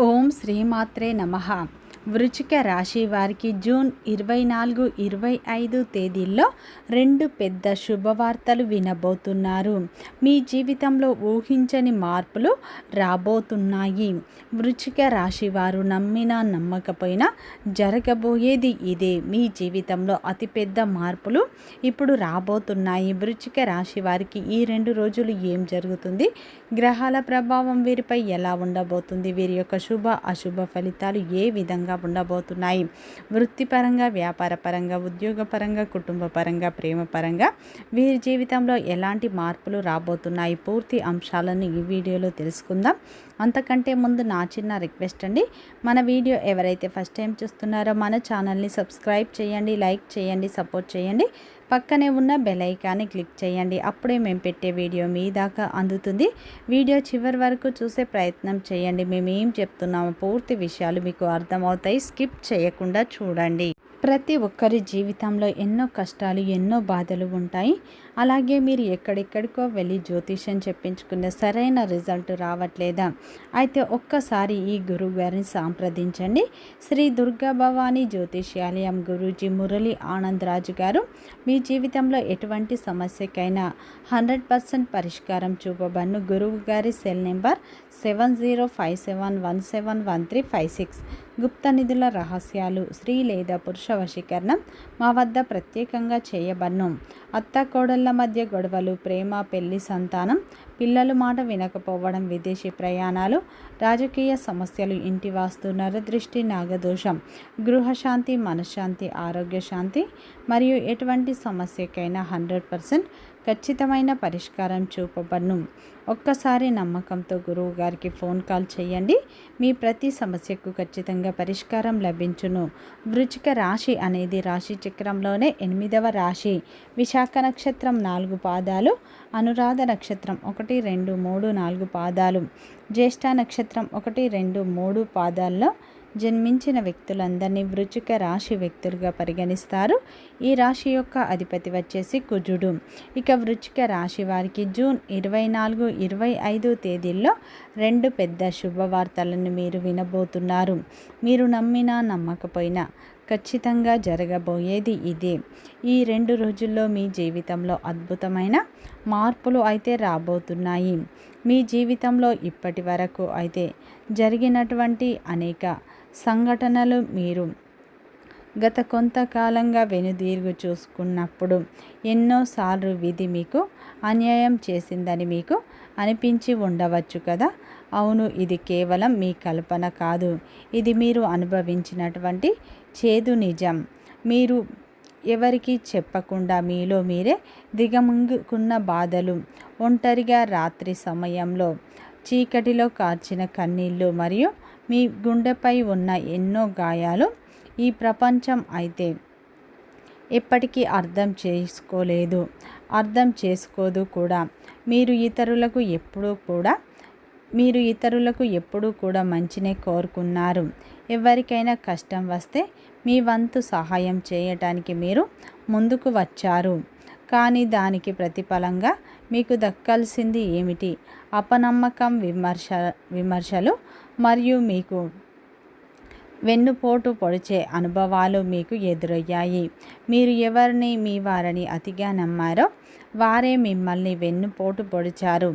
ఓం శ్రీమాత్రే నమః. వృశ్చిక రాశి వారికి జూన్ 24, 25 తేదీల్లో 2 పెద్ద శుభవార్తలు వినబోతున్నారు. మీ జీవితంలో ఊహించని మార్పులు రాబోతున్నాయి. వృశ్చిక రాశి వారు నమ్మినా నమ్మకపోయినా జరగబోయేది ఇదే. మీ జీవితంలో అతిపెద్ద మార్పులు ఇప్పుడు రాబోతున్నాయి. వృశ్చిక రాశి వారికి ఈ 2 రోజులు ఏం జరుగుతుంది, గ్రహాల ప్రభావం వీరిపై ఎలా ఉండబోతుంది, వీరి యొక్క శుభ అశుభ ఫలితాలు ఏ విధంగా ఉండబోతున్నాయి, వృత్తిపరంగా, వ్యాపారపరంగా, ఉద్యోగపరంగా, కుటుంబపరంగా, ప్రేమపరంగా వీరి జీవితంలో ఎలాంటి మార్పులు రాబోతున్నాయి, పూర్తి అంశాలను ఈ వీడియోలో తెలుసుకుందాం. అంతకంటే ముందు నా చిన్న రిక్వెస్ట్ అండి, మన వీడియో ఎవరైతే ఫస్ట్ టైం చూస్తున్నారో మన ఛానల్ని సబ్స్క్రైబ్ చేయండి, లైక్ చేయండి, సపోర్ట్ చేయండి. పక్కనే ఉన్న బెల్ ఐకాన్ని క్లిక్ చేయండి. అప్పుడే మేము పెట్టే వీడియో మీ దాకా అందుతుంది. వీడియో చివరి వరకు చూసే ప్రయత్నం చేయండి. మేము ఏం చెప్తున్నామో పూర్తి విషయాలు మీకు అర్థమవుతాయి. స్కిప్ చేయకుండా చూడండి. ప్రతి ఒక్కరి జీవితంలో ఎన్నో కష్టాలు, ఎన్నో బాధలు ఉంటాయి. అలాగే మీరు ఎక్కడెక్కడికో వెళ్ళి జ్యోతిష్యం చెప్పించుకునే సరైన రిజల్ట్ రావట్లేదా? అయితే ఒక్కసారి ఈ గురువు గారిని సంప్రదించండి. శ్రీ దుర్గా భవానీ జ్యోతిష్యాలయం గురూజీ మురళి ఆనంద్ రాజు గారు మీ జీవితంలో ఎటువంటి సమస్యకైనా 100% పరిష్కారం చూపబడును. గురువు గారి సెల్ నెంబర్ 7057171356. గుప్త నిధుల రహస్యాలు, స్త్రీ లేదా పురుష వశీకరణం మా వద్ద ప్రత్యేకంగా చేయబడును. అత్త కోడళ్ల మధ్య గొడవలు, ప్రేమ, పెళ్లి, సంతానం, పిల్లలు మాట వినకపోవడం, విదేశీ ప్రయాణాలు, రాజకీయ సమస్యలు, ఇంటి వాస్తు, నరదృష్టి, నాగదోషం, గృహశాంతి, మనశ్శాంతి, ఆరోగ్య శాంతి మరియు ఎటువంటి సమస్యకైనా 100% ఖచ్చితమైన పరిష్కారం చూపబడును. ఒక్కసారి నమ్మకంతో గురువు గారికి ఫోన్ కాల్ చేయండి. మీ ప్రతి సమస్యకు ఖచ్చితంగా పరిష్కారం లభించును. వృశ్చిక రాశి అనేది రాశి చక్రంలోనే 8వ రాశి. విశాఖ నక్షత్రం 4 పాదాలు, అనురాధ నక్షత్రం 1, 2, 3, 4 పాదాలు, జ్యేష్ఠ నక్షత్రం 1, 2, 3 పాదాల్లో జన్మించిన వ్యక్తులందరినీ వృశ్చిక రాశి వ్యక్తులుగా పరిగణిస్తారు. ఈ రాశి యొక్క అధిపతి వచ్చేసి కుజుడు. ఇక వృశ్చిక రాశి వారికి జూన్ 24, 25 తేదీల్లో 2 పెద్ద శుభవార్తలను మీరు వినబోతున్నారు. మీరు నమ్మినా నమ్మకపోయినా ఖచ్చితంగా జరగబోయేది ఇదే. ఈ 2 రోజుల్లో మీ జీవితంలో అద్భుతమైన మార్పులు అయితే రాబోతున్నాయి. మీ జీవితంలో ఇప్పటి వరకు అయితే జరిగినటువంటి అనేక సంఘటనలు మీరు గత కొంతకాలంగా వెనుదిరుగు చూసుకున్నప్పుడు ఎన్నోసార్లు విధి మీకు అన్యాయం చేసిందని మీకు అనిపించి ఉండవచ్చు కదా. అవును, ఇది కేవలం మీ కల్పన కాదు. ఇది మీరు అనుభవించినటువంటి చేదు నిజం. మీరు ఎవరికి చెప్పకుండా మీలో మీరే దిగమింగుకున్న బాధలు, ఒంటరిగా రాత్రి సమయంలో చీకటిలో కార్చిన కన్నీళ్ళు మరియు మీ గుండెపై ఉన్న ఎన్నో గాయాలు ఈ ప్రపంచం అయితే ఎప్పటికీ అర్థం చేసుకోదు కూడా. మీరు ఇతరులకు ఎప్పుడూ కూడా మంచినే కోరుకున్నారు. ఎవరికైనా కష్టం వస్తే మీ వంతు సహాయం చేయటానికి మీరు ముందుకు వచ్చారు. కానీ దానికి ప్రతిఫలంగా మీకు దక్కాల్సింది ఏమిటి? అపనమ్మకం, విమర్శలు మరియు మీకు వెన్నుపోటు పొడిచే అనుభవాలు మీకు ఎదురయ్యాయి. మీరు ఎవరిని మీ వారిని అతిగా నమ్మారో వారే మిమ్మల్ని వెన్నుపోటు పొడిచారు.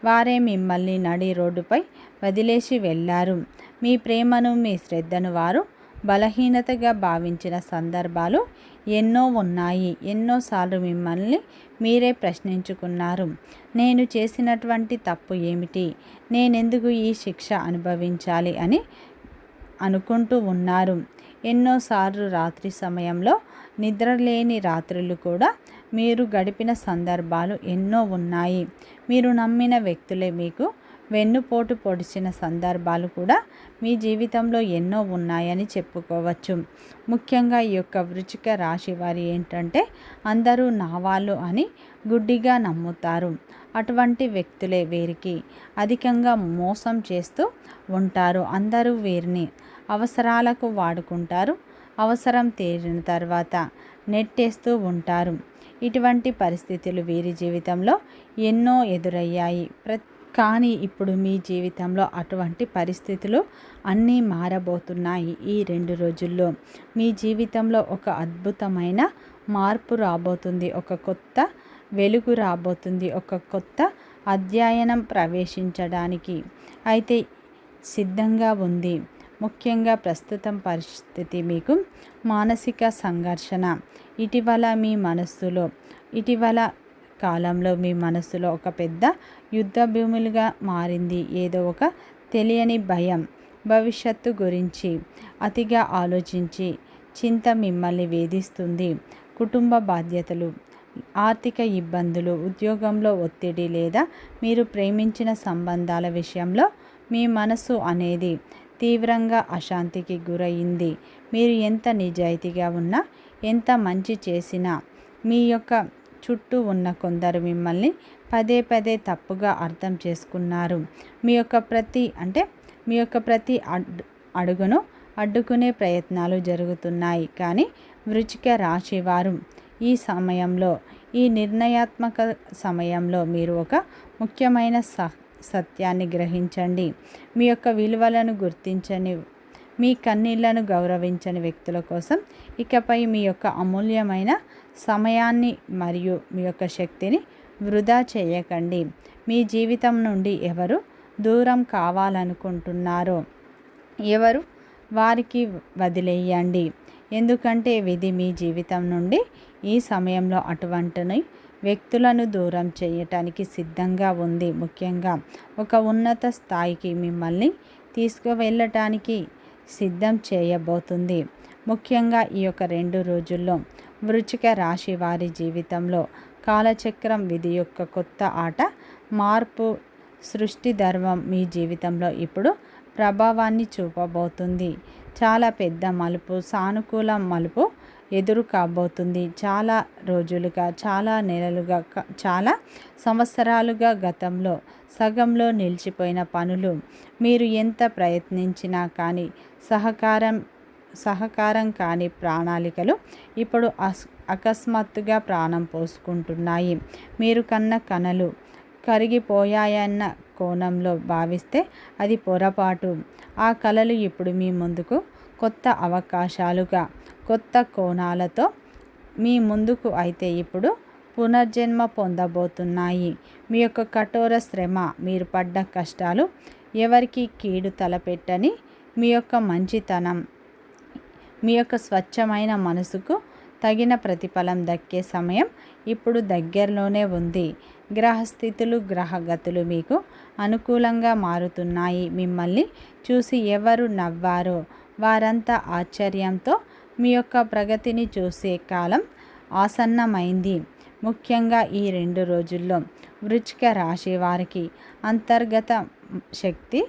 వారే మిమ్మల్ని నడి రోడ్డుపై వదిలేసి వెళ్ళారు. మీ ప్రేమను, మీ శ్రద్ధను వారు బలహీనతగా భావించిన సందర్భాలు ఎన్నో ఉన్నాయి. ఎన్నోసార్లు మిమ్మల్ని మీరే ప్రశ్నించుకున్నారు. నేను చేసినటువంటి తప్పు ఏమిటి? నేనెందుకు ఈ శిక్ష అనుభవించాలి అని అనుకుంటూ ఉన్నారు. ఎన్నోసార్లు రాత్రి సమయంలో నిద్రలేని రాత్రులు కూడా మీరు గడిపిన సందర్భాలు ఎన్నో ఉన్నాయి. మీరు నమ్మిన వ్యక్తులే మీకు వెన్నుపోటు పొడిచిన సందర్భాలు కూడా మీ జీవితంలో ఎన్నో ఉన్నాయని చెప్పుకోవచ్చు. ముఖ్యంగా ఈ యొక్క వృశ్చిక రాశి వారి ఏంటంటే అందరూ నా వాళ్ళు అని గుడ్డిగా నమ్ముతారు. అటువంటి వ్యక్తులే వీరికి అధికంగా మోసం చేస్తూ ఉంటారు. అందరూ వీరిని అవసరాలకు వాడుకుంటారు. అవసరం తీరిన తర్వాత నెట్టేస్తూ ఉంటారు. ఇటువంటి పరిస్థితులు వీరి జీవితంలో ఎన్నో ఎదురయ్యాయి. కానీ ఇప్పుడు మీ జీవితంలో అటువంటి పరిస్థితులు అన్నీ మారబోతున్నాయి. ఈ 2 రోజుల్లో మీ జీవితంలో ఒక అద్భుతమైన మార్పు రాబోతుంది. ఒక కొత్త వెలుగు రాబోతుంది. ఒక కొత్త అధ్యయనం ప్రవేశించడానికి అయితే సిద్ధంగా ఉంది. ముఖ్యంగా ప్రస్తుతం పరిస్థితి మీకు మానసిక సంఘర్షణ. ఇటీవల కాలంలో మీ మనస్సులో ఒక పెద్ద యుద్ధ భూములుగా మారింది. ఏదో ఒక తెలియని భయం, భవిష్యత్తు గురించి అతిగా ఆలోచించి చింత మిమ్మల్ని వేధిస్తుంది. కుటుంబ బాధ్యతలు, ఆర్థిక ఇబ్బందులు, ఉద్యోగంలో ఒత్తిడి లేదా మీరు ప్రేమించిన సంబంధాల విషయంలో మీ మనసు అనేది తీవ్రంగా అశాంతికి గురయింది. మీరు ఎంత నిజాయితీగా ఉన్నా, ఎంత మంచి చేసినా మీ యొక్క చుట్టూ ఉన్న కొందరు మిమ్మల్ని పదే పదే తప్పుగా అర్థం చేసుకున్నారు. మీ యొక్క ప్రతి అడుగును అడ్డుకునే ప్రయత్నాలు జరుగుతున్నాయి. కానీ వృశ్చిక రాశి వారు ఈ నిర్ణయాత్మక సమయంలో మీరు ఒక ముఖ్యమైన సత్యాన్ని గ్రహించండి. మీ యొక్క విలువలను గుర్తించని, మీ కన్నీళ్లను గౌరవించని వ్యక్తుల కోసం ఇకపై మీ యొక్క అమూల్యమైన సమయాన్ని మరియు మీ యొక్క శక్తిని వృధా చేయకండి. మీ జీవితం నుండి ఎవరు దూరం కావాలనుకుంటున్నారో వారికి వదిలేయండి. ఎందుకంటే విధి మీ జీవితం నుండి ఈ సమయంలో అటువంటి వ్యక్తులను దూరం చేయటానికి సిద్ధంగా ఉంది. ముఖ్యంగా ఒక ఉన్నత స్థాయికి మిమ్మల్ని తీసుకువెళ్ళటానికి సిద్ధం చేయబోతుంది. ముఖ్యంగా ఈ యొక్క 2 రోజుల్లో వృశ్చిక రాశి వారి జీవితంలో కాలచక్రం విధి యొక్క కొత్త ఆట, మార్పు, సృష్టి ధర్మం మీ జీవితంలో ఇప్పుడు ప్రభావాన్ని చూపబోతుంది. చాలా పెద్ద మలుపు, సానుకూల మలుపు ఎదురు కాబోతుంది. చాలా రోజులుగా, చాలా నెలలుగా, చాలా సంవత్సరాలుగా గతంలో సగంలో నిలిచిపోయిన పనులు, మీరు ఎంత ప్రయత్నించినా కానీ సహకారం కాని ప్రణాళికలు ఇప్పుడు అకస్మాత్తుగా ప్రాణం పోసుకుంటున్నాయి. మీరు కన్న కలలు కరిగిపోయాయన్న కోణంలో భావిస్తే అది పొరపాటు. ఆ కలలు ఇప్పుడు మీ ముందుకు కొత్త అవకాశాలుగా, కొత్త కోణాలతో మీ ముందుకు అయితే ఇప్పుడు పునర్జన్మ పొందబోతున్నాయి. మీ యొక్క కఠోర శ్రమ, మీరు పడ్డ కష్టాలు, ఎవరికి కీడు తలపెట్టని మీ యొక్క మంచితనం, మీ యొక్క స్వచ్ఛమైన మనసుకు తగిన ప్రతిఫలం దక్కే సమయం ఇప్పుడు దగ్గరలోనే ఉంది. గ్రహస్థితులు, గ్రహగతులు మీకు అనుకూలంగా మారుతున్నాయి. మిమ్మల్ని చూసి ఎవరు నవ్వారో వారంతా ఆశ్చర్యంతో మీ యొక్క ప్రగతిని చూసే కాలం ఆసన్నమైంది. ముఖ్యంగా ఈ 2 రోజుల్లో వృశ్చిక రాశి వారికి అంతర్గత శక్తి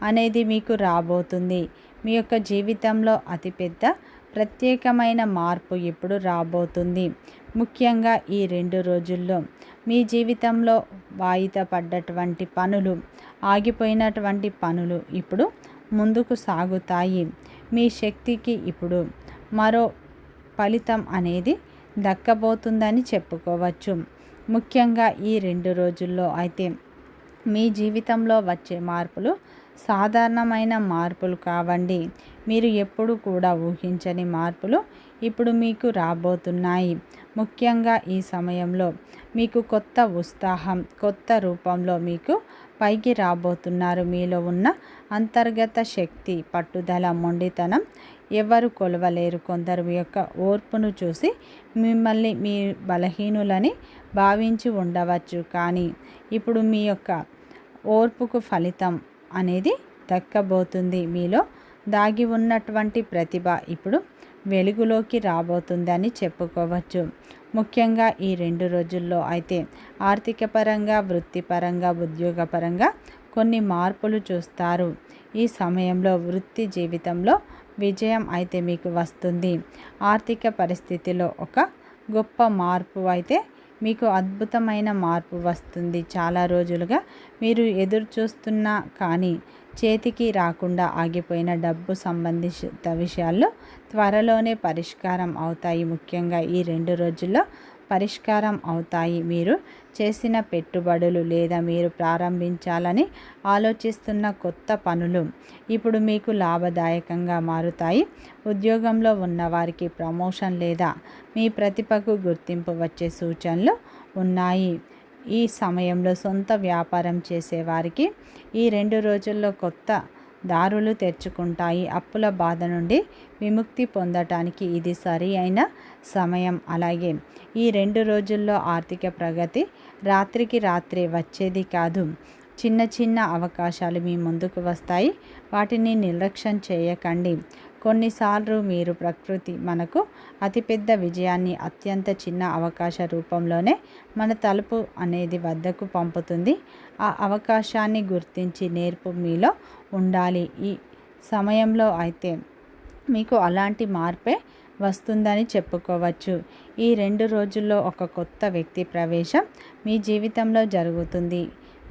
అనేది మీకు రాబోతుంది. మీ యొక్క జీవితంలో అతిపెద్ద ప్రత్యేకమైన మార్పు ఇప్పుడు రాబోతుంది. ముఖ్యంగా ఈ 2 రోజుల్లో మీ జీవితంలో వాయిదా పడ్డటువంటి పనులు, ఆగిపోయినటువంటి పనులు ఇప్పుడు ముందుకు సాగుతాయి. మీ శక్తికి ఇప్పుడు మరో ఫలితం అనేది దక్కబోతుందని చెప్పుకోవచ్చు. ముఖ్యంగా ఈ 2 రోజుల్లో అయితే మీ జీవితంలో వచ్చే మార్పులు సాధారణమైన మార్పులు కావండి. మీరు ఎప్పుడు కూడా ఊహించని మార్పులు ఇప్పుడు మీకు రాబోతున్నాయి. ముఖ్యంగా ఈ సమయంలో మీకు కొత్త ఉత్సాహం, కొత్త రూపంలో మీకు పైకి రాబోతున్నారు. మీలో ఉన్న అంతర్గత శక్తి, పట్టుదల, మొండితనం ఎవరు కొలవలేరు. కొందరు మీ యొక్క ఓర్పును చూసి మిమ్మల్ని మీ బలహీనులని భావించి ఉండవచ్చు. కానీ ఇప్పుడు మీ యొక్క ఓర్పుకు ఫలితం అనేది దక్కబోతుంది. మీలో దాగి ఉన్నటువంటి ప్రతిభ ఇప్పుడు వెలుగులోకి రాబోతుందని చెప్పుకోవచ్చు. ముఖ్యంగా ఈ 2 రోజుల్లో అయితే ఆర్థిక పరంగా, వృత్తిపరంగా, ఉద్యోగపరంగా కొన్ని మార్పులు చూస్తారు. ఈ సమయంలో వృత్తి జీవితంలో విజయం అయితే మీకు వస్తుంది. ఆర్థిక పరిస్థితిలో ఒక గొప్ప మార్పు అయితే మీకు అద్భుతమైన మార్పు వస్తుంది. చాలా రోజులుగా మీరు ఎదురు చూస్తున్నా కానీ చేతికి రాకుండా ఆగిపోయిన డబ్బు సంబంధిత విషయాల్లో త్వరలోనే పరిష్కారం అవుతాయి. ముఖ్యంగా ఈ 2 రోజుల్లో పరిష్కారం అవుతాయి. మీరు చేసిన పెట్టుబడులు లేదా మీరు ప్రారంభించాలని ఆలోచిస్తున్న కొత్త పనులు ఇప్పుడు మీకు లాభదాయకంగా మారుతాయి. ఉద్యోగంలో ఉన్నవారికి ప్రమోషన్ లేదా మీ ప్రతిభకు గుర్తింపు వచ్చే సూచనలు ఉన్నాయి. ఈ సమయంలో సొంత వ్యాపారం చేసేవారికి ఈ 2 రోజుల్లో కొత్త దారులు తెరుచుకుంటాయి. అప్పుల బాధ నుండి విముక్తి పొందటానికి ఇది సరి అయిన సమయం. అలాగే ఈ 2 రోజుల్లో ఆర్థిక ప్రగతి రాత్రికి రాత్రే వచ్చేది కాదు. చిన్న చిన్న అవకాశాలు మీ ముందుకు వస్తాయి. వాటిని నిర్లక్ష్యం చేయకండి. కొన్నిసార్లు మీరు ప్రకృతి మనకు అతిపెద్ద విజయాన్ని అత్యంత చిన్న అవకాశ రూపంలోనే మన తలుపు అనేది వద్దకు పంపుతుంది. ఆ అవకాశాన్ని గుర్తించి నేర్పు మీలో ఉండాలి. ఈ సమయంలో అయితే మీకు అలాంటి మార్పే వస్తుందని చెప్పుకోవచ్చు. ఈ 2 రోజుల్లో ఒక కొత్త వ్యక్తి ప్రవేశం మీ జీవితంలో జరుగుతుంది.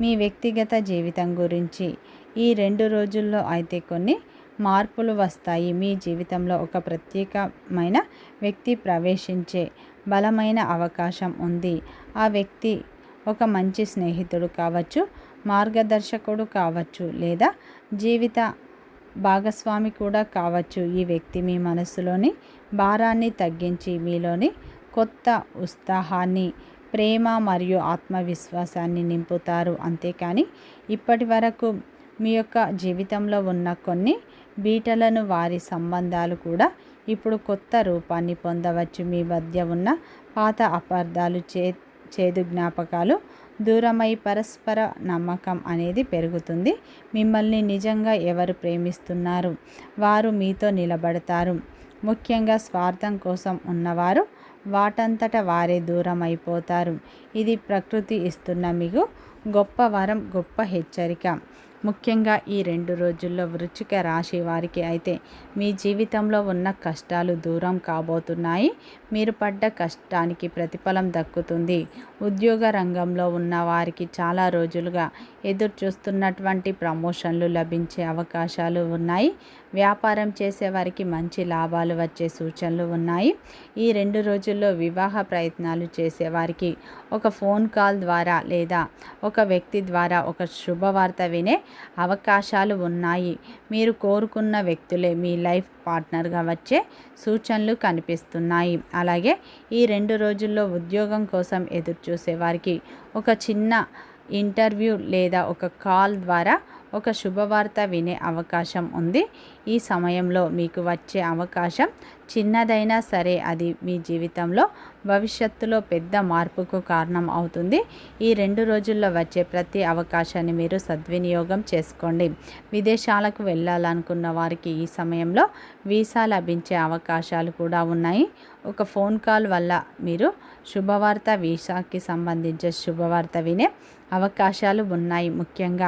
మీ వ్యక్తిగత జీవితం గురించి ఈ 2 రోజుల్లో అయితే కొన్ని మార్పులు వస్తాయి. మీ జీవితంలో ఒక ప్రత్యేకమైన వ్యక్తి ప్రవేశించే బలమైన అవకాశం ఉంది. ఆ వ్యక్తి ఒక మంచి స్నేహితుడు కావచ్చు, మార్గదర్శకుడు కావచ్చు, లేదా జీవిత భాగస్వామి కూడా కావచ్చు. ఈ వ్యక్తి మీ మనసులోని భారాన్ని తగ్గించి మీలోని కొత్త ఉత్సాహాన్ని, ప్రేమ మరియు ఆత్మవిశ్వాసాన్ని నింపుతారు. అంతేకాని ఇప్పటి వరకు మీ యొక్క జీవితంలో ఉన్న కొన్ని బీటలను, వారి సంబంధాలు కూడా ఇప్పుడు కొత్త రూపాన్ని పొందవచ్చు. మీ మధ్య ఉన్న పాత అపార్థాలు, చేదు జ్ఞాపకాలు దూరమై పరస్పర నమ్మకం అనేది పెరుగుతుంది. మిమ్మల్ని నిజంగా ఎవరు ప్రేమిస్తున్నారు వారు మీతో నిలబడతారు. ముఖ్యంగా స్వార్థం కోసం ఉన్నవారు వాటంతట వారే దూరం అయిపోతారు. ఇది ప్రకృతి ఇస్తున్న మీకు గొప్ప వరం, గొప్ప హెచ్చరిక. ముఖ్యంగా ఈ 2 రోజుల్లో వృశ్చిక రాశి వారికి అయితే మీ జీవితంలో ఉన్న కష్టాలు దూరం కాబోతున్నాయి. మీరు పడ్డ కష్టానికి ప్రతిఫలం దక్కుతుంది. ఉద్యోగ రంగంలో ఉన్న వారికి చాలా రోజులుగా ఎదురు చూస్తున్నటువంటి ప్రమోషన్లు లభించే అవకాశాలు ఉన్నాయి. వ్యాపారం చేసేవారికి మంచి లాభాలు వచ్చే సూచనలు ఉన్నాయి. ఈ 2 రోజుల్లో వివాహ ప్రయత్నాలు చేసేవారికి ఒక ఫోన్ కాల్ ద్వారా లేదా ఒక వ్యక్తి ద్వారా ఒక శుభవార్త వినే అవకాశాలు ఉన్నాయి. మీరు కోరుకున్న వ్యక్తులే మీ లైఫ్ పార్ట్నర్గా వచ్చే సూచనలు కనిపిస్తున్నాయి. అలాగే ఈ 2 రోజుల్లో ఉద్యోగం కోసం ఎదురు చూసేవారికి ఒక చిన్న ఇంటర్వ్యూ లేదా ఒక కాల్ ద్వారా ఒక శుభవార్త వినే అవకాశం ఉంది. ఈ సమయంలో మీకు వచ్చే అవకాశం చిన్నదైనా సరే అది మీ జీవితంలో భవిష్యత్తులో పెద్ద మార్పుకు కారణం అవుతుంది. ఈ 2 రోజుల్లో వచ్చే ప్రతి అవకాశాన్ని మీరు సద్వినియోగం చేసుకోండి. విదేశాలకు వెళ్ళాలనుకున్న వారికి ఈ సమయంలో వీసా లభించే అవకాశాలు కూడా ఉన్నాయి. ఒక ఫోన్ కాల్ వల్ల మీరు శుభవార్త, వీసాకి సంబంధించిన శుభవార్త వినే అవకాశాలు ఉన్నాయి. ముఖ్యంగా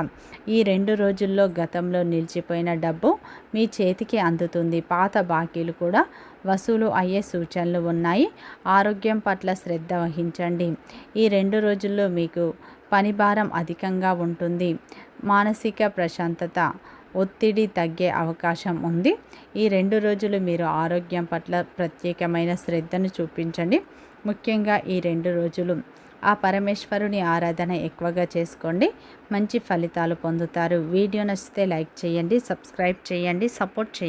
ఈ 2 రోజుల్లో గతంలో నిలిచిపోయిన డబ్బు మీ చేతికి అందుతుంది. పాత బాకీలు కూడా వసూలు అయ్యే సూచనలు ఉన్నాయి. ఆరోగ్యం పట్ల శ్రద్ధ వహించండి. ఈ 2 రోజుల్లో మీకు పని భారం అధికంగా ఉంటుంది. మానసిక ప్రశాంతత, ఒత్తిడి తగ్గే అవకాశం ఉంది. ఈ 2 రోజులు మీరు ఆరోగ్యం పట్ల ప్రత్యేకమైన శ్రద్ధను చూపించండి. ముఖ్యంగా ఈ 2 రోజులు ఆ పరమేశ్వరుని ఆరాధన ఎక్కువగా చేసుకోండి. మంచి ఫలితాలు పొందుతారు. వీడియో నచ్చితే లైక్ చేయండి, సబ్స్క్రైబ్ చేయండి, సపోర్ట్ చేయండి.